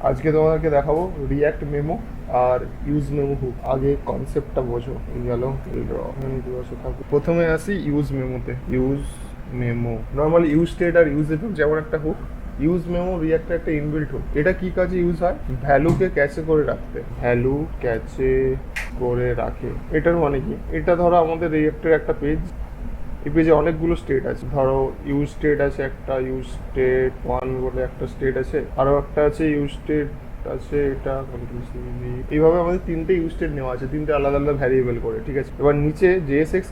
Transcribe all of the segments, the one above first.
আজকে তোমাদেরকে দেখাবো রিয়াক্ট মেমো আর ইউজ মেমো হুক। আগে কনসেপ্টটা বোঝো। এই গেল প্রথমে আসি ইউজ মেমোতে। Use memo normally use state আর ইউজ ইফেক্ট যেমন একটা হুক, ইউজ মেমো রিয়াক্টের একটা ইনবিল্ট হুক। এটা কি কাজে ইউজ হয়? ভ্যালুকে ক্যাচে করে রাখতে। ভ্যালু ক্যাচে করে রাখে, এটার মানে কি? এটা ধরো আমাদের রিয়াক্টের একটা পেজ, এই পেজে অনেকগুলো স্টেট আছে। ধরো ইউজ স্টেট আছে একটা, ইউজ স্টেট 1 বলে একটা স্টেট আছে, আরো একটা আছে ইউজ স্টেট আছে, এটা এইভাবে আমাদের তিনটে ইউজ স্টেট নেওয়া আছে, তিনটে আলাদা আলাদা ভ্যারিয়েবল করে, ঠিক আছে। এবার নিচে জেএসএক্স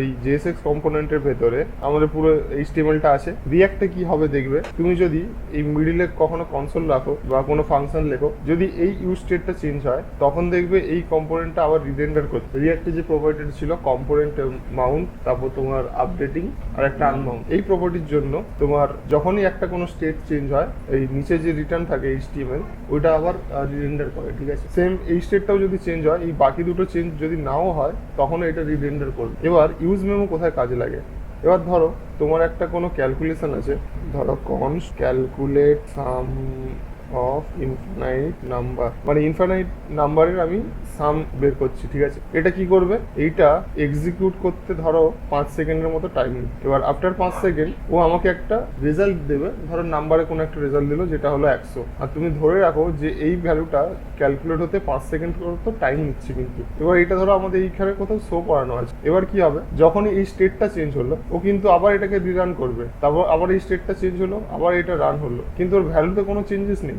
এই জেএসএক্স কম্পোনেন্টের ভেতরে আমাদের পুরো এইচটিএমএলটা আছে। রিয়াক্টে কি হবে দেখবে, তুমি যদি এই মিডিলে কখনো কনসোল রাখো বা কোনো ফাংশন লেখো, যদি এই ইউজ স্টেটটা চেঞ্জ হয় তখন দেখবে এই কম্পোনেন্টটা আবার রিরেন্ডার করতে। রিয়াক্টে যে প্রপার্টিটা ছিল কম্পোনেন্ট মাউন্ট, তারপর তোমার আপডেটিং আর একটা আনমাউন্ট, এই প্রপার্টির জন্য তোমার যখনই একটা কোনো স্টেট চেঞ্জ হয়, এই নিচে যে রিটার্ন থাকে এইচটিএমএল ওইটা আবার রিরেন্ডার করে, ঠিক আছে। সেম এই স্টেটটাও যদি চেঞ্জ হয়, এই বাকি দুটো চেঞ্জ যদি নাও হয় তখন এটা রিরেন্ডার করবে। এবার ইউজ মেমো কোথায় কাজে লাগে? এবার ধরো তোমার একটা কোনো ক্যালকুলেশন আছে, ধরো const calculate some of infinite number, মানে ইনফাইনাইট নাম্বারের আমি সাম বের করছি, ঠিক আছে। এটা কি করবে? এইটা এক্সিকিউট করতে ধরো 5 সেকেন্ডের মতো টাইম নেবে। এবার আফটার 5 সেকেন্ড ও আমাকে একটা রেজাল্ট দেবে। ধরো নাম্বারে কোনো একটা রেজাল্ট দিল যেটা হলো 100, আর তুমি ধরে রাখো যে এই ভ্যালুটা ক্যালকুলেট হতে 5 সেকেন্ড তো টাইম নিচ্ছে কিন্তু। এবার এটা ধরো আমাদের এইখানে কোথাও শো করানো আছে। এবার কি হবে, যখনই এই স্টেটটা চেঞ্জ হলো ও কিন্তু আবার এটাকে রিরান করবে, তারপর আবার এই স্টেটটা চেঞ্জ হলো, আবার এটা রান হলো, কিন্তু ওর ভ্যালুতে কোনো চেঞ্জেস নেই,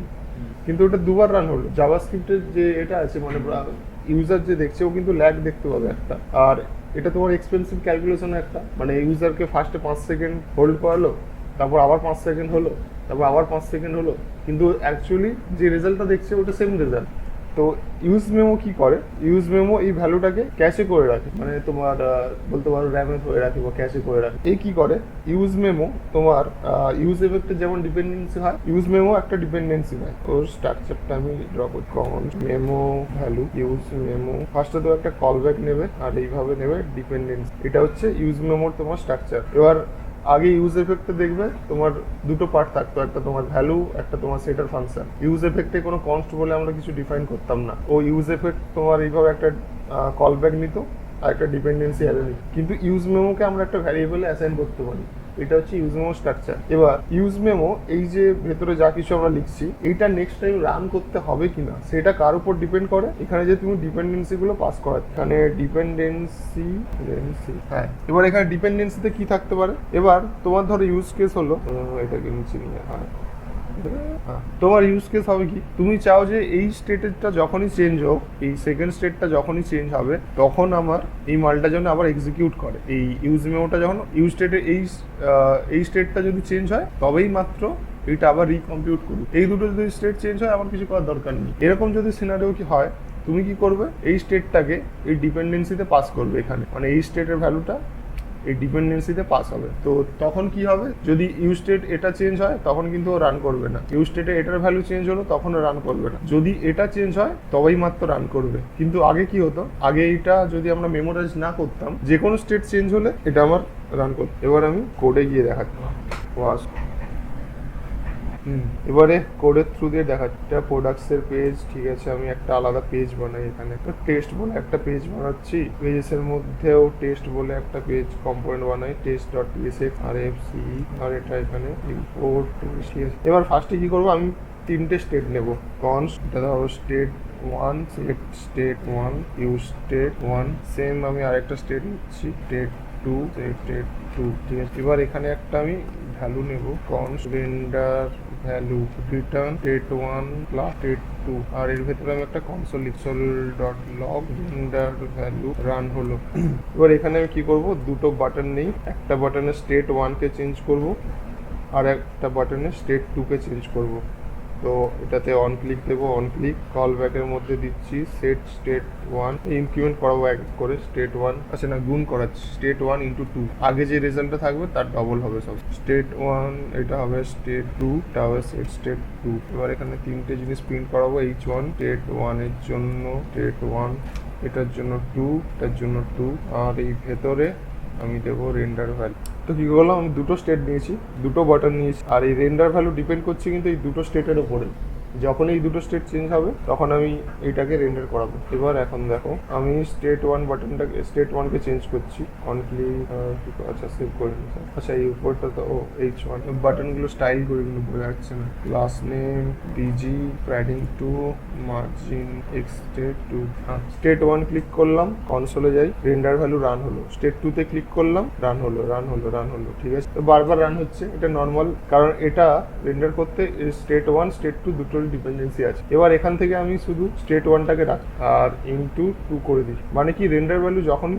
কিন্তু ওটা দুবার রান হলো। জাভাস্ক্রিপ্টের যে এটা আছে, মানে ইউজার যে দেখছে ও কিন্তু ল্যাগ দেখতে পাবে একটা। আর এটা তোমার এক্সপেন্সিভ ক্যালকুলেশন একটা, মানে ইউজারকে ফার্স্টে 5 সেকেন্ড হোল্ড করালো, তারপর আবার 5 সেকেন্ড হলো, তারপর আবার 5 সেকেন্ড হলো, কিন্তু অ্যাকচুয়ালি যে রেজাল্টটা দেখছে ওটা সেম রেজাল্ট। তো ইউজ মেমো কি করে? ইউজ মেমো এই ভ্যালুটাকে ক্যাশে করে রাখে, মানে তোমার বলতে পারো র্যামে করে রাখে বা ক্যাশে করে রাখে। এই কি করে ইউজ মেমো, তোমার ইউজ এফেক্টে যেমন ডিপেন্ডেন্সি হয়, ইউজ মেমো একটা ডিপেন্ডেন্সি হয়। ওর স্ট্রাকচারটা আমি ড্র করি। Const memo value use memo, ফার্স্টে তো একটা কল ব্যাক নেবে আর এইভাবে নেবে ডিপেন্ডেন্সি। এটা হচ্ছে ইউজ মেমোর তোমার স্ট্রাকচার। এবার আগে ইউজ এফেক্টে দেখবে তোমার দুটো পার্ট থাকতো, একটা তোমার ভ্যালু, একটা তোমার সেটার ফাংশন। ইউজ এফেক্টে কোনো কনস্ট বলে আমরা কিছু ডিফাইন করতাম না। ও ইউজ এফেক্ট তোমার এইভাবে একটা কল ব্যাক নিত আর একটা ডিপেন্ডেন্সি অ্যারে নিত, কিন্তু ইউজ মেমোকে আমরা একটা ভ্যারিয়েবলে অ্যাসাইন করতে পারি। এটা হচ্ছে ইউজ মেমো স্ট্রাকচার। এবার ইউজ মেমো এই যে ভেতরে যা কিছু আমরা লিখছি, এইটা নেক্সট টাইম রান করতে হবে কিনা সেটা কার উপর ডিপেন্ড করে? এখানে যে তুমি ডিপেন্ডেন্সি গুলো পাস করা, এখানে ডিপেন্ডেন্সি, হ্যাঁ। এবার এখানে ডিপেন্ডেন্সিতে কি থাকতে পারে? এবার তোমার ধরো ইউজ কেস হলো, এটাকে নিচে নিয়ে, হ্যাঁ, তোমার ইউজ কেস হবে কি, তুমি চাও যে এই স্টেটটা যখনই চেঞ্জ হোক, এই সেকেন্ড স্টেটটা যখনই চেঞ্জ হবে তখন আমার এই মালটা যেন আবার এক্সিকিউট করে। এই ইউজ মেমোটা যখন ইউজ স্টেটে এই স্টেটটা যদি চেঞ্জ হয় তবেই মাত্র এটা আবার রিকম্পিউট করুক। এই দুটো যদি স্টেট চেঞ্জ হয় আমার কিছু করার দরকার নেই। এরকম যদি সিনারিও কি হয়, তুমি কি করবে? এই স্টেটটাকে এই ডিপেন্ডেন্সিতে পাস করবে এখানে, মানে এই স্টেটের ভ্যালুটা এই ডিপেন্ডেন্সিতে পাস হবে। তো তখন কি হবে, যদি ইউ স্টেট এটা চেঞ্জ হয় তখন কিন্তু ও রান করবে না। ইউ স্টেটে এটার ভ্যালু চেঞ্জ হলো তখন ও রান করবে না। যদি এটা চেঞ্জ হয় তবেই মাত্র রান করবে। কিন্তু আগে কি হতো, আগে এটা যদি আমরা মেমোরাইজ না করতাম, যে কোনো স্টেট চেঞ্জ হলে এটা আমার রান করতো। এবার আমি কোডে গিয়ে দেখাচ্ছি। এবারে কোডের থ্রু দিয়ে দেখাচ্ছি। এটা প্রোডাক্টসের পেজ, ঠিক আছে। আমি একটা আলাদা পেজ বানাই, এখানে তো টেস্ট বলে একটা পেজ বানাচ্ছি। পেজেসের মধ্যেও টেস্ট বলে একটা পেজ কম্পোনেন্ট বানাই, টেস্ট ডট টিএসএক্স আর এফসি, আর এটা এখানে ইম্পোর্ট। এবার ফার্স্টে কি করবো, আমি তিনটে স্টেট নেব। কনস্ট, এটা ধরো state 1, state 1, use state 1। Same আমি আরেকটা স্টেট নিচ্ছি, স্টেট 2, স্টেট 2, ঠিক আছে। এবার এখানে একটা আমি ভ্যালু নেব, const render value return state 1 plus state 2, আর এর ভেতরে আমি একটা কনসোল লিখসল dot log render value run হলো। এবার এখানে আমি কি করব, দুটো বাটন নেই, একটা বাটনে স্টেট 1 কে চেঞ্জ করব আর একটা বাটনে স্টেট 2 কে চেঞ্জ করব। তো এটাতে অন ক্লিক দেবো, অন ক্লিক কল ব্যাকের মধ্যে দিচ্ছি সেট স্টেট 1, ইনক্রিমেন্ট করাবো এক করে স্টেট 1, আচ্ছা না গুণ করাচ্ছি, স্টেট 1 ইন্টু 2, আগে যে রেজাল্টটা থাকবে তার ডবল হবে সব। স্টেট 1 এটা হবে স্টেট 2, এটা হবে সেট স্টেট 2। এবার এখানে তিনটে জিনিস প্রিন্ট করাবো, H1 স্টেট 1 এর জন্য স্টেট 1, এটার জন্য 2, এটার জন্য 2, আর এই ভেতরে আমি দেবো রেন্ডার ভ্যালু। তো কি করলাম, আমি দুটো স্টেট নিয়েছি, দুটো বাটন নিয়েছি, আর এই রেন্ডার ভ্যালু ডিপেন্ড করছে কিন্তু এই দুটো স্টেটের ওপরে। যখন এই দুটো স্টেট চেঞ্জ হবে তখন আমি এইটাকে রেন্ডার করাবো। এবার এখন দেখো আমি স্টেট 1 বাটনটাকে স্টেট 1 কে চেঞ্জ করছি। অন ক্লিক, আচ্ছা সেভ করে নিই। আচ্ছা এই উপরটা তো H1 বাটনগুলো স্টাইল করে কিন্তু বোঝা যাচ্ছে না। Last name BG padding 2 margin এক্সটেট 2। স্টেট 1 ক্লিক করলাম, কনসোলে যাই, রেন্ডার ভ্যালু রান হলো। স্টেট 2 তে ক্লিক করলাম, রান হলো। ঠিক আছে, তো বারবার রান হচ্ছে, এটা নর্মাল, কারণ এটা রেন্ডার করতে স্টেট 1 স্টেট 2 দুটোরই ডিপেন্ডেন্সি আছে। এবার এখান থেকে আমি শুধু স্টেট 1টাকে রাখি আর ইনটু 2 করে দিই। মানে কি রেন্ডার ভ্যালু যখন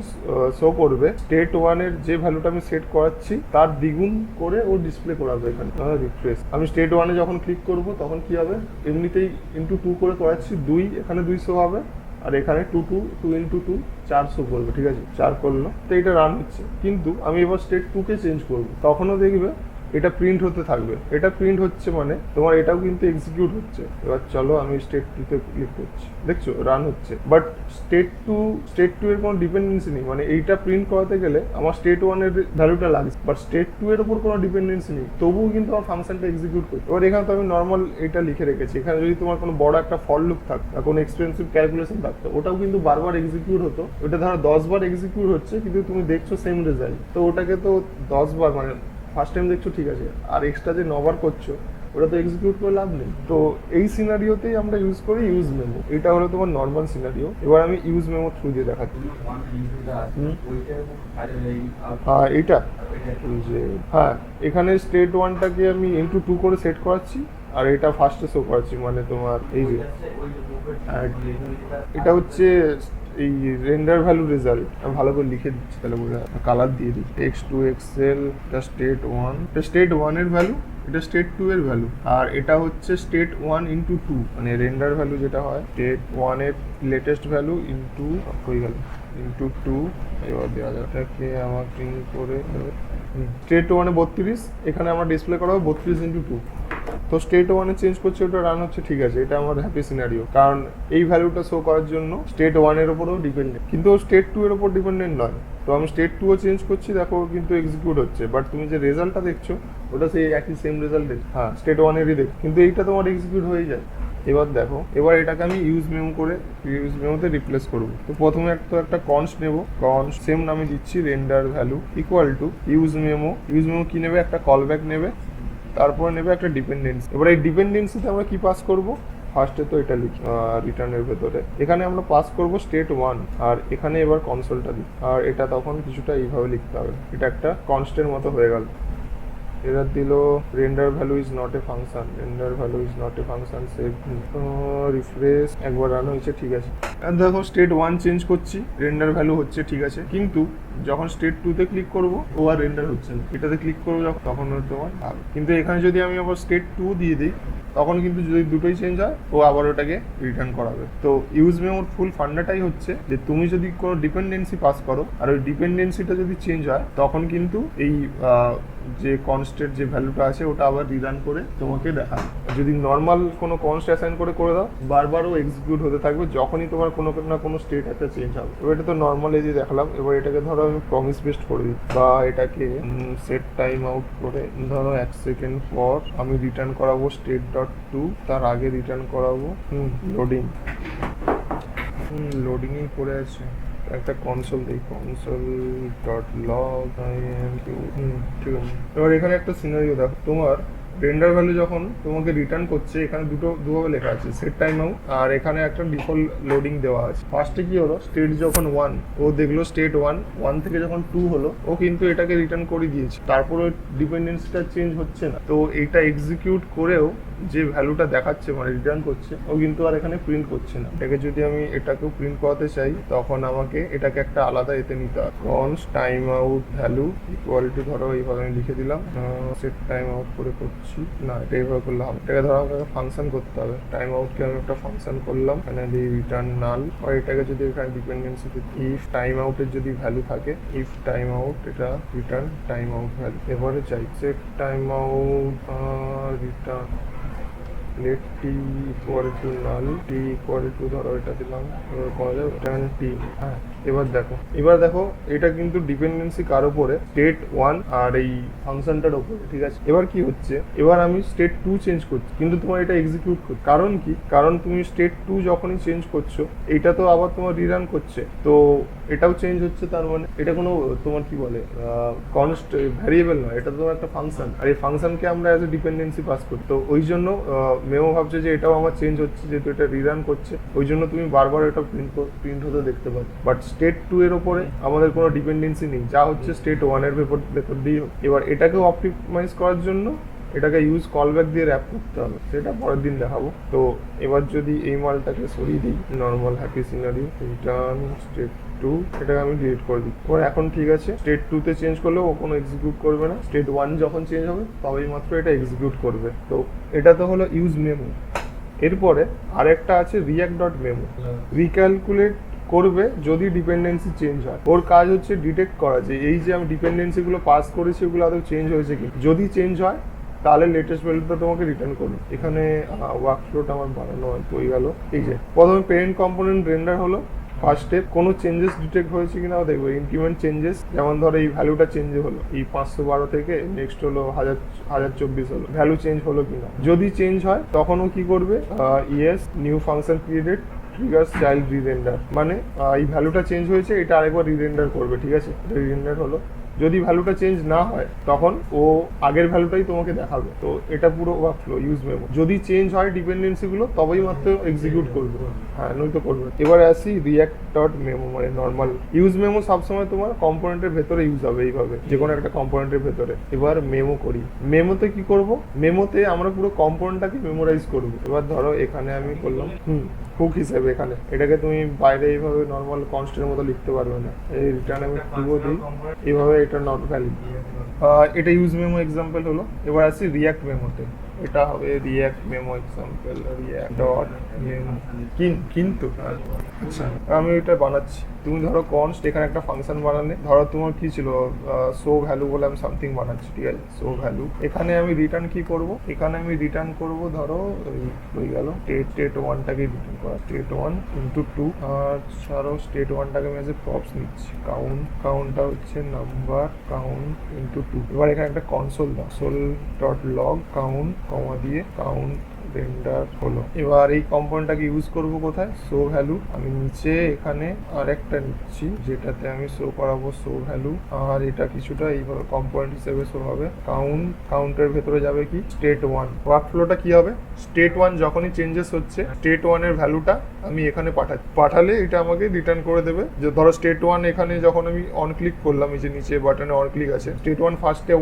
শো করবে স্টেট 1 এর যে ভ্যালুটা আমি সেট করাচ্ছি তার দ্বিগুণ করে ও ডিসপ্লে করাবে। এখানে রিফ্রেশ, আমি স্টেট 1 এ যখন ক্লিক করব তখন কি হবে, এমনিতেই ইনটু 2 করে করাচ্ছি, 2 এখানে 2 শো হবে আর এখানে 2 ইন্টু 2 4 শো করবে। ঠিক আছে, 4 করলো, তো এটা রান হচ্ছে। কিন্তু আমি এবার স্টেট 2 কে চেঞ্জ করবো, তখনও দেখবে এটা প্রিন্ট হতে থাকবে। এটা প্রিন্ট হচ্ছে মানে তোমার এটাও কিন্তু এক্সিকিউট হচ্ছে। এবার চলো আমি স্টেট 2 তে ক্লিক করছি, দেখছো রান হচ্ছে। বাট স্টেট 2 এর কোনো ডিপেন্ডেন্সি নেই, মানে এইটা প্রিন্ট করাতে গেলে আমার স্টেট 1 এর ভ্যালুটা লাগছে, বাট স্টেট 2 এর উপর কোনো ডিপেন্ডেন্সি নেই, তবুও কিন্তু আমার ফাংশনটা এক্সিকিউট করছে। এবার এখানে তো আমি নর্মাল এটা লিখে রেখেছি। এখানে যদি তোমার কোনো বড় একটা ফর লুপ থাকতো বা কোনো এক্সপেন্সিভ ক্যালকুলেশন থাকতো, ওটাও কিন্তু বারবার এক্সিকিউট হতো। ওটা ধরো 10 বার এক্সিকিউট হচ্ছে কিন্তু তুমি দেখছো সেম রেজাল্ট, তো ওটাকে তো 10 বার মানে ফার্স্ট টাইম দেখছো ঠিক আছে, আর এক্সট্রা যে 9 বার করছো ওটা তো এক্সিকিউট করে লাভ নেই। তো এই সিনারিওতেই আমরা ইউজ করি ইউজ মেমো। এটা হলো তোমার নর্মাল সিনারিও। এবার আমি ইউজ মেমো থ্রু দিয়ে দেখাচ্ছি। এইটা যে হ্যাঁ, এখানে স্টেট 1টাকে আমি ইন্টু 2 করে সেট করাচ্ছি আর এটা ফার্স্টে শো করাচ্ছি। মানে তোমার এই যে এটা হচ্ছে এই রেন্ডার ভ্যালু রেজাল্ট। আমি ভালো করে লিখে দিচ্ছি তাহলে বোঝা, কালার দিয়ে দিই। x2 এক্সেল, এটা স্টেট 1, এটা স্টেট 1 এর ভ্যালু, এটা স্টেট 2 এর ভ্যালু, আর এটা হচ্ছে স্টেট 1 ইন্টু 2, মানে রেন্ডার ভ্যালু যেটা হয় স্টেট 1 এর লেটেস্ট ভ্যালু ইন্টু হয়ে গেল ইন্টু 2। এবার দেওয়া যায় এটাকে আমার প্রিন্ট করে স্টেট 1 এ 32, এখানে আমরা ডিসপ্লে করা হবে 32 ইন্টু 2। তো স্টেট 1 এ চেঞ্জ করছে, ওটা রান হচ্ছে, ঠিক আছে, এটা আমার হ্যাপি সিনারিও। কারণ এই ভ্যালুটা শো করার জন্য স্টেট 1 এর উপরেও ডিপেন্ডেন্ট, কিন্তু স্টেট 2 এর উপর ডিপেন্ডেন্ট নয়। তো আমি স্টেট 2 ও চেঞ্জ করছি, দেখো কিন্তু এক্সিকিউট হচ্ছে, বাট তুমি যে রেজাল্টটা দেখছো ওটা সেই একই সেম রেজাল্ট দেখছো। হ্যাঁ, স্টেট 1 এরই দেখো, কিন্তু এইটা তোমার এক্সিকিউট হয়ে যায়। এবার দেখো, এবার এটাকে আমি ইউজ মেমো করে ইউজ মেমোতে রিপ্লেস করব। তো প্রথমে একটা কনস্ট নেব, কনস্ট সেম নামে দিচ্ছি render value equal to use memo. Use memo কি নেবে, একটা কলব্যাক নেবে, তারপরে নেবে একটা ডিপেন্ডেন্সি। এবার এই ডিপেন্ডেন্সিতে আমরা কি পাস করব, ফার্স্টে তো এটা লিখি রিটার্নের ভেতরে, এখানে আমরা পাস করব স্টেট 1, আর এখানে এবার কনসোলটা দিই, আর এটা তখন কিছুটা এইভাবে লিখতে হবে। এটা একটা কনস্টের মতো হয়ে গেল। এরা দিল render value is not a function, render value is not a function, save, refresh, একবার রান হয়েছে, ঠিক আছে। আর দেখো স্টেট 1 চেঞ্জ করছি, রেন্ডার ভ্যালু হচ্ছে, ঠিক আছে, কিন্তু যখন স্টেট 2 তে ক্লিক করব ও আর রেন্ডার হচ্ছে না। এটাতে ক্লিক করবো যখন, তখন তোমার হবে। কিন্তু এখানে যদি আমি আবার স্টেট 2 দিয়ে দিই, তখন কিন্তু যদি দুটোই চেঞ্জ হয় ও আবার ওটাকে রিটার্ন করাবে। তো ইউজ মেমোর ফুল ফান্ডাটাই হচ্ছে যে তুমি যদি কোনো ডিপেন্ডেন্সি পাস করো আর ওই ডিপেন্ডেন্সিটা যদি চেঞ্জ হয়, তখন কিন্তু এই যে কনস্টের যে ভ্যালুটা আছে ওটা আবার রিটার্ন করে তোমাকে দেখায়। যদি নর্মাল কোনো কনস্ট অ্যাসাইন করে দাও, বারবারও এক্সিকিউট হতে থাকবে যখনই তোমার কোনো না কোনো স্টেট একটা চেঞ্জ হবে। এবার এটা তো নর্মাল এই যে দেখালাম। এবার এটাকে ধরো আমি প্রমিস বেসড করে দিই, বা এটাকে সেট টাইম আউট করে ধরো 1 সেকেন্ড পর আমি রিটার্ন করাবো state.2, তার আগে রিটার্ন করাবো লোডিং। লোডিংই পড়ে আছে, একটা কনসোল দিই, console.log ঠিক আছে। এবার এখানে একটা সিনারিও দেখো, তোমার রেন্ডার ভ্যালু যখন তোমাকে রিটার্ন করছে, এখানে দুভাবে লেখা আছে, সেট টাইম আউট, আর এখানে একটা ডিফল্ট লোডিং দেওয়া আছে। ফার্স্টে কি হলো, স্টেট যখন 1, ও দেখলো স্টেট 1 থেকে যখন 2 হলো, ও কিন্তু এটাকে রিটার্ন করে দিয়েছে, তারপরে ডিপেন্ডেন্সিটা চেঞ্জ হচ্ছে না। তো এটা এক্সিকিউট করেও যে ভ্যালুটা দেখাচ্ছে মানে রিটার্ন করছে, ও কিন্তু আর এখানে প্রিন্ট করছে না। এটাকে যদি আমি এটাকেও প্রিন্ট করাতে চাই, তখন আমাকে এটাকে একটা আলাদা এতে নিতে হবে। Const time out value equal to, ধরো এইভাবে আমি লিখে দিলাম, সেট টাইম আউট করে করছি না, এটা এইভাবে করলে হবে। এটাকে ধরো আমাকে ফাংশন করতে হবে, টাইম আউটকে আমি একটা ফাংশন করলাম, এখানে দিই রিটার্ন নাল। আর এটাকে যদি এখানে ডিপেন্ডেন্সি ইফ টাইম আউটের যদি ভ্যালু থাকে, ইফ টাইম আউট, এটা রিটার্ন টাইম আউট ভ্যালু। এবারে চাই set time out return let t equal to null, t equal to ধরো এটা দিলাম, এবার করা যাবে রিটার্ন t। হ্যাঁ, এবার দেখো এটা কিন্তু ডিপেন্ডেন্সি কার উপরে, স্টেট 1 আর এই ফাংশনটার উপরে, ঠিক আছে। এবার কি হচ্ছে, এবার আমি স্টেট 2 চেঞ্জ করছি, কিন্তু তোমার এটা এক্সিকিউট করছে, কারণ কি, কারণ তুমি স্টেট 2 যখনই চেঞ্জ করছো এটা তো আবার তোমার রিরান করছে, তো এটাও চেঞ্জ হচ্ছে, তার মানে এটা কোনো তোমার কি বলে কনস্ট ভ্যারিয়েবল নয়, এটা তো তোমার একটা ফাংশন, আর এই ফাংশনকে আমরা অ্যাজ এ ডিপেন্ডেন্সি পাস করি, তো ওই জন্য মেমো ভাবছে যে এটাও আমার চেঞ্জ হচ্ছে, যেহেতু এটা রিরান করছে, ওই জন্য তুমি বারবার এটা প্রিন্ট হতে দেখতে পাচ্ছ। বাট স্টেট 2 এর ওপরে আমাদের কোনো ডিপেন্ডেন্সি নেই, যা হচ্ছে স্টেট 1 এর ভেতর দিয়েই হোক। এবার এটাকেও অপটিমাইজ করার জন্য এটাকে ইউজ কলব্যাক দিয়ে র্যাপ করতে হবে, সেটা পরের দিন দেখাবো। তো এবার যদি এই মালটাকে সরিয়ে দিই, normal happy scenery return state 2, এটাকে আমি ডিলিট করে দিই। এবার এখন ঠিক আছে, স্টেট 2 তে চেঞ্জ করলেও ও কোনো এক্সিকিউট করবে না, স্টেট 1 যখন চেঞ্জ হবে তবেই মাত্র এটা এক্সিকিউট করবে। তো এটা তো হলো ইউজ মেমো। এরপরে আরেকটা আছে রিয়াক্ট ডট মেমো, রিক্যালকুলেট করবে যদি ডিপেন্ডেন্সি চেঞ্জ হয়। ওর কাজ হচ্ছে ডিটেক্ট করা যে এই যে আমি ডিপেন্ডেন্সিগুলো পাস করেছি ওগুলো আদৌ চেঞ্জ হয়েছে কি, যদি চেঞ্জ হয় তাহলে লেটেস্ট ভ্যালুটা তোমাকে রিটার্ন করবে। এখানে ওয়ার্কফ্লোটা আমার বানানো হয়ে গেল। এই যে প্রথমে পেরেন্ট কম্পোনেন্ট রেন্ডার হলো, ফার্স্ট স্টেপ কোনো চেঞ্জেস ডিটেক্ট হয়েছে কিনা দেখবো, ইনক্রিমেন্ট চেঞ্জেস, যেমন ধরো এই ভ্যালুটা চেঞ্জ হলো, এই 512 থেকে নেক্সট হলো 1024 হলো, ভ্যালু চেঞ্জ হলো কিনা, যদি চেঞ্জ হয় তখনও কি করবে, yes new function created triggers child rerender, মানে এই ভ্যালুটা চেঞ্জ হয়েছে এটা আরেকবার রিরেন্ডার করবে, ঠিক আছে, রিরেন্ডার হলো। যদি ভ্যালুটা চেঞ্জ না হয় তখন ও আগের ভ্যালুটাই তোমাকে দেখাবে। তো এটা পুরো ওয়ার্কফ্লো ইউজ মেমো। যদি চেঞ্জ হয় ডিপেন্ডেন্সিগুলো তবেই মাত্র এক্সিকিউট করবে, হ্যাঁ নয়তো করবে। এবারে আসি রিয়াক্ট ডট মেমো, মানে নর্মাল ইউজ মেমো সবসময় তোমার কম্পোনেন্টের ভেতরে ইউজ হবে, এইভাবে যে কোনো একটা কম্পোনেন্টের ভেতরে। এবার মেমো করি, মেমোতে কি করব, মেমোতে আমরা পুরো কম্পোনেন্টটাকে মেমোরাইজ করবো। এবার ধরো এখানে আমি করলাম হুক হিসেবে, এখানে এটাকে তুমি বাইরে এইভাবে নর্মাল কনস্টের মতো লিখতে পারবে না, এই রিটার্ন আমি ট্রু দিই, এইভাবে এটা নট ভ্যালিড। এটা ইউজ মেমো এক্সাম্পল হলো। এবার আসি রিয়াক্ট মেমোতে, এটা হবে react memo example react dot memo. কিন্তু আচ্ছা আমি এটা বানাচ্ছি, তুমি ধরো কনস্ট এখানে একটা ফাংশন বানালে, ধরো তোমার কি ছিল শো ভ্যালু বলে আমি সামথিং বানাচ্ছি, ঠিক আছে, শো ভ্যালু। এখানে আমি রিটার্ন কি করব, এখানে আমি রিটার্ন করব ধরো হয়ে গেল স্টেট 1টাকে রিটার্ন করা, স্টেট 1 ইন্টু 2, আর ছাড়ো স্টেট 1টাকে আমি এসে প্রপস নিচ্ছি, কাউন্টটা হচ্ছে নাম্বার, কাউন্ট ইন্টু 2। এবার এখানে একটা কনসোল দাও, সোল ডট লগ কাউন্ট কমা দিয়ে কাউন্ট রেন্ডার হলো। এবার এই কম্পোনেন্টটাকে ইউজ করব কোথায়, শো ভ্যালু। আমি নিচে এখানে আরেকটা নিচ্ছি যেটাতে আমি শো করাবো শো ভ্যালু, আর এটা কিছুটা এইভাবে কম্পোনেন্ট হিসেবে শো হবে। কাউন্টের ভেতরে যাবে কি স্টেট 1। ওয়ার্কফ্লোটা কি হবে, স্টেট 1 যখনই চেঞ্জেস হচ্ছে স্টেট 1 এর ভ্যালুটা আমি এখানে পাঠালে এটা আমাকে রিটার্ন করে দেবে। যে ধরো স্টেট 1 এখানে যখন আমি অন ক্লিক করলাম, এই যে নিচে বাটনে অন ক্লিক আছে, স্টেট 1 ফার্স্টে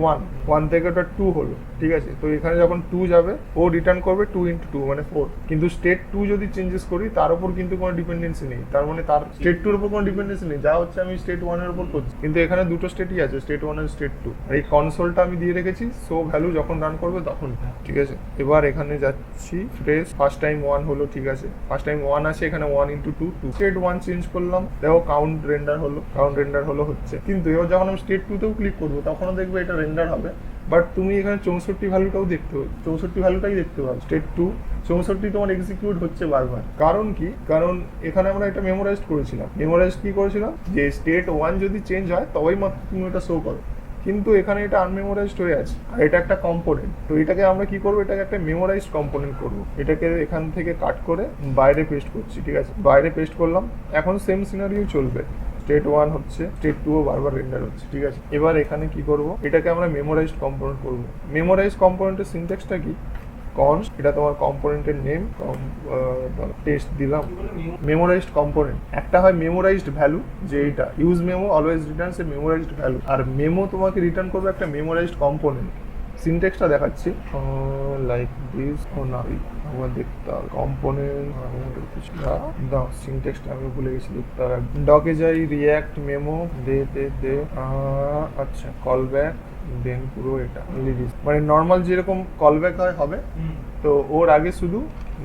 1 থেকে ওটা 2 হলো, ঠিক আছে। তো এখানে যখন 2 যাবে ও রিটার্ন করবে 2 ইন্টু 2 মানে 4। কিন্তু স্টেট 2 যদি চেঞ্জেস করি তার উপর কিন্তু কোনো ডিপেন্ডেন্সি নেই, তার মানে তার স্টেট 2 এর উপর কোনো ডিপেন্ডেন্সি নেই, যা হচ্ছে আমি স্টেট 1 এর উপর করছি, কিন্তু এখানে দুটো স্টেটই আছে, স্টেট 1 আর স্টেট 2। আর এই কনসোলটা আমি দিয়ে রেখেছি সো ভ্যালু যখন রান করবে তখন, ঠিক আছে। এবার এখানে যাচ্ছি ফ্রেশ, ফার্স্ট টাইম 1 হলো, ঠিক আছে, ফার্স্ট টাইম 1 আছে, এখানে 1 ইন্টু 2 2। স্টেট 1 চেঞ্জ করলাম, দেখো কাউন্ট রেন্ডার হলো হচ্ছে। কিন্তু এবার যখন আমি স্টেট 2 তেও ক্লিক করবো তখনও দেখবে এটা রেন্ডার হবে, বাট তুমি এখানে 64 ভ্যালুটাও দেখতে হবে, 64 ভ্যালুটাই দেখতে পাবে, স্টেট 2 64 তোমার এক্সিকিউট হচ্ছে বারবার। কারণ কি, কারণ এখানে আমরা এটা মেমোরাইজড করেছিলাম। মেমোরাইজড কি করেছিলাম, যে স্টেট 1 যদি চেঞ্জ হয় তবেই মাত্র তুমি এটা শো করো, কিন্তু এখানে এটা আনমেমোরাইজড হয়ে আছে, আর এটা একটা কম্পোনেন্ট। তো এটাকে আমরা কি করবো, এটাকে একটা মেমোরাইজড কম্পোনেন্ট করবো। এটাকে এখান থেকে কাট করে বাইরে পেস্ট করছি, ঠিক আছে, বাইরে পেস্ট করলাম। এখন সেম সিনারিও চলবে, স্টেট 1 হচ্ছে, স্টেট 2 ও বারবার রেন্ডার হচ্ছে, ঠিক আছে। এবার এখানে কি করব, এটাকে আমরা মেমোরাইজড কম্পোনেন্ট করব। মেমোরাইজড কম্পোনেন্টের সিনট্যাক্সটা কি, কনস্ট, এটা তোমার কম্পোনেন্টের নেম, টেস্ট দিলাম। মেমোরাইজড কম্পোনেন্ট একটা হয় মেমোরাইজড ভ্যালু, যে এটা ইউজ মেমো অলওয়েজ রিটার্নস এ মেমোরাইজড ভ্যালু, আর মেমো তোমাকে রিটার্ন করবে একটা মেমোরাইজড কম্পোনেন্ট। সিনট্যাক্সটা দেখাচ্ছি, লাইক দিস। আমার দেখতে হবে কম্পোনেন্ট, দাও সিনট্যাক্সটা আমি ভুলে গেছি দেখতে হবে। ডকে যাই, রিয়াক্ট মেমো দে আচ্ছা কল ব্যাক, দেন পুরো এটা মানে নর্মাল যেরকম কল ব্যাক হবে, তো ওর আগে শুধু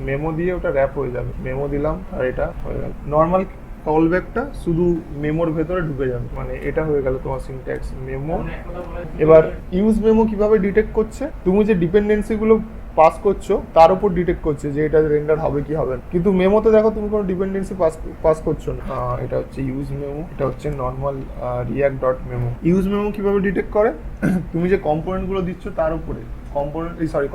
মেমো দিয়ে ওটা র্যাপ হয়ে যাবে। মেমো দিলাম আর এটা হয়ে গেল নর্মাল কলব্যাকটা, শুধু মেমোর ভেতরে ঢুকে যাবে, মানে এটা হয়ে গেল তোমার সিনট্যাক্স মেমো। এবার ইউজ মেমো কিভাবে ডিটেক্ট করছে, তুমি যে ডিপেন্ডেন্সিগুলো পাস করছো তার উপর ডিটেক্ট করছে যে এটা রেন্ডার হবে কি হবে না। কিন্তু মেমোতে দেখো তুমি কোনো ডিপেন্ডেন্সি পাস করছো না। এটা হচ্ছে ইউজ মেমো, এটা হচ্ছে normal react dot memo. Use memo কিভাবে ডিটেক্ট করে, তুমি যে কম্পোনেন্ট গুলো দিচ্ছ তার উপরে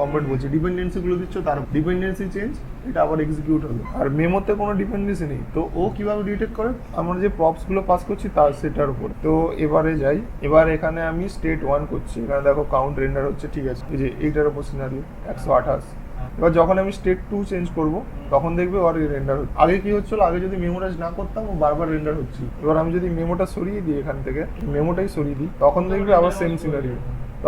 কম্পোনেন্ট বলছি, ডিপেন্ডেন্সি গুলো দিচ্ছ তার ডিপেন্ডেন্সি চেঞ্জ, এটা আবার এক্সিকিউট হলো। আর মেমোতে কোনো ডিপেন্ডেন্সি নেই, তো ও কিভাবে ডিটেক্ট করে আমরা যে প্রপস গুলো পাস করছি তার সেটার উপরে। তো এবারে যাই, এবার এখানে আমি স্টেট 1 করছি, এখানে দেখো কাউন্ট রেন্ডার হচ্ছে, ঠিক আছে, এই যে এইটার উপর সিনারিও 128। এবার যখন আমি স্টেট 2 চেঞ্জ করব তখন দেখবে ওর রেন্ডার হচ্ছে। আগে কি হচ্ছিল, আগে যদি মেমোরাইজ না করতাম ও বারবার রেন্ডার হচ্ছে। এবার আমি যদি মেমোটা সরিয়ে দিই, এখান থেকে মেমোটাই সরিয়ে দিই, তখন দেখবে আবার সেম সিনারিও।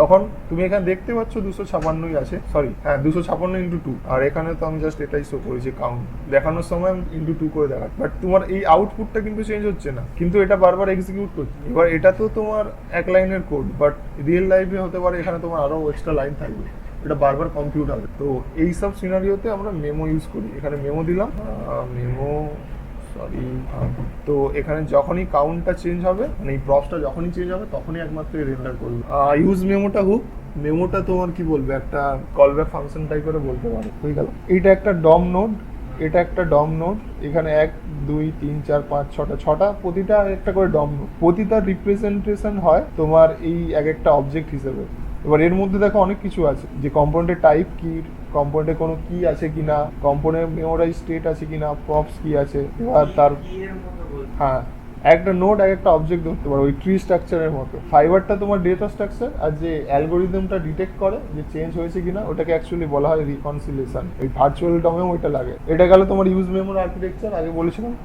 তখন তুমি এখানে দেখতে পাচ্ছ 256ই আছে, সরি হ্যাঁ 256 × 2, আর এখানে তো আমি জাস্ট এটাই শো করেছি কাউন্ট, দেখানোর সময় আমি ×2 করে দেখা, বাট তোমার এই আউটপুটটা কিন্তু চেঞ্জ হচ্ছে না, কিন্তু এটা বারবার এক্সিকিউট করছে। এবার এটা তো তোমার এক লাইনের কোড, বাট রিয়েল লাইফে হতে পারে এখানে তোমার আরো এক্সট্রা লাইন থাকবে, এটা বারবার কম্পিউট হবে। তো এই সব সিনারিওতে আমরা মেমো ইউজ করি। এখানে মেমো দিলাম, মেমো সরি, তো এখানে যখনই কাউন্টটা চেঞ্জ হবে, মানে এই প্রপসটা যখনই চেঞ্জ হবে তখনই একমাত্র রেন্ডার করবে। ইউজ মেমোটা হুক, মেমোটা তোমার কি বলবে, একটা কলব্যাক ফাংশন টাইপের বলতে পারো, হয়ে গেল। এইটা একটা ডম নোড, এটা একটা ডম নোড, এখানে 1 2 3 4 5 6টা প্রতিটা একটা করে ডম নোড, প্রতিটা রিপ্রেজেন্টেশন হয় তোমার এই এক একটা অবজেক্ট হিসেবে। এবার এর মধ্যে দেখো অনেক কিছু আছে, যে কম্পোনেন্টের টাইপ কি, কম্পোনেন্টে কোনো কি আছে কিনা, কম্পোনেন্ট মেমোরাইজ স্টেট আছে কিনা, প্রপস কি আছে, এবার তার হ্যাঁ একটা নোড এক একটা অবজেক্ট ধরতে পারো, ওই ট্রি স্ট্রাকচারের মতো। ফাইবারটা তোমার ডেটা স্ট্রাকচার, আর যে অ্যালগোরিদমটা ডিটেক্ট করে যে চেঞ্জ হয়েছে কিনা, ওটাকে অ্যাকচুয়ালি বলা হয় রিকনসিলেশন। ওই ভার্চুয়াল ডমেও ওইটা লাগে। এটা গেল তোমার ইউজ মেমোর আর্কিটেকচার, আগে বলেছিলাম।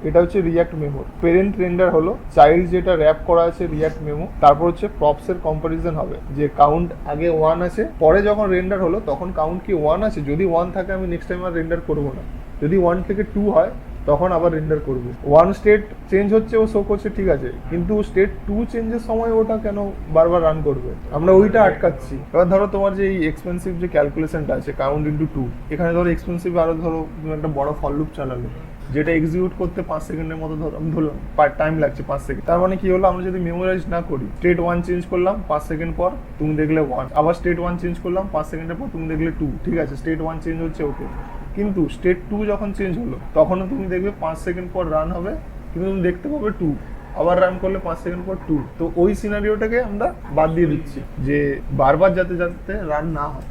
এটা হচ্ছে রিয়াক্ট মেমো। পেরেন্ট রেন্ডার হলো চাইল্ড যেটা র্যাপ করা আছে রিয়াক্ট মেমো, তারপর হচ্ছে প্রপস এর কম্পারিজন হবে, যে কাউন্ট আগে 1 আছে, পরে যখন রেন্ডার হলো তখন কাউন্ট কি 1 আছে, যদি 1 থাকে আমি নেক্সট টাইম আর রেন্ডার করবো না, যদি 1 থেকে 2 হয় তখন আবার রেন্ডার করবো। 1 স্টেট চেঞ্জ হচ্ছে ও শো করছে, ঠিক আছে, কিন্তু স্টেট 2 চেঞ্জের সময় ওটা কেন বারবার রান করবে, আমরা ওইটা আটকাচ্ছি। এবার ধরো তোমার যে এই এক্সপেন্সিভ যে ক্যালকুলেশনটা আছে কাউন্ট × 2, এখানে ধরো এক্সপেন্সিভ আরো ধরো তুমি একটা বড় ফর লুপ চালালো, যেটা এক্সিকিউট করতে 5 সেকেন্ডের মতো ধরলাম টাইম লাগছে 5 সেকেন্ড। তার মানে কি হলো, আমরা যদি মেমোরাইজ না করি, স্টেট 1 চেঞ্জ করলাম 5 সেকেন্ড পর তুমি দেখলে 1, আবার স্টেট 1 চেঞ্জ করলাম 5 সেকেন্ডের পর তুমি দেখলে 2, ঠিক আছে, স্টেট 1 চেঞ্জ হচ্ছে ওকে, কিন্তু স্টেট 2 যখন চেঞ্জ হলো তখনও তুমি দেখবে 5 সেকেন্ড পর রান হবে, কিন্তু তুমি দেখতে পাবে 2, আবার রান করলে 5 সেকেন্ড পর 2। তো ওই সিনারিওটাকে আমরা বাদ দিয়ে দিচ্ছি, যে বারবার যাতে রান না হয়।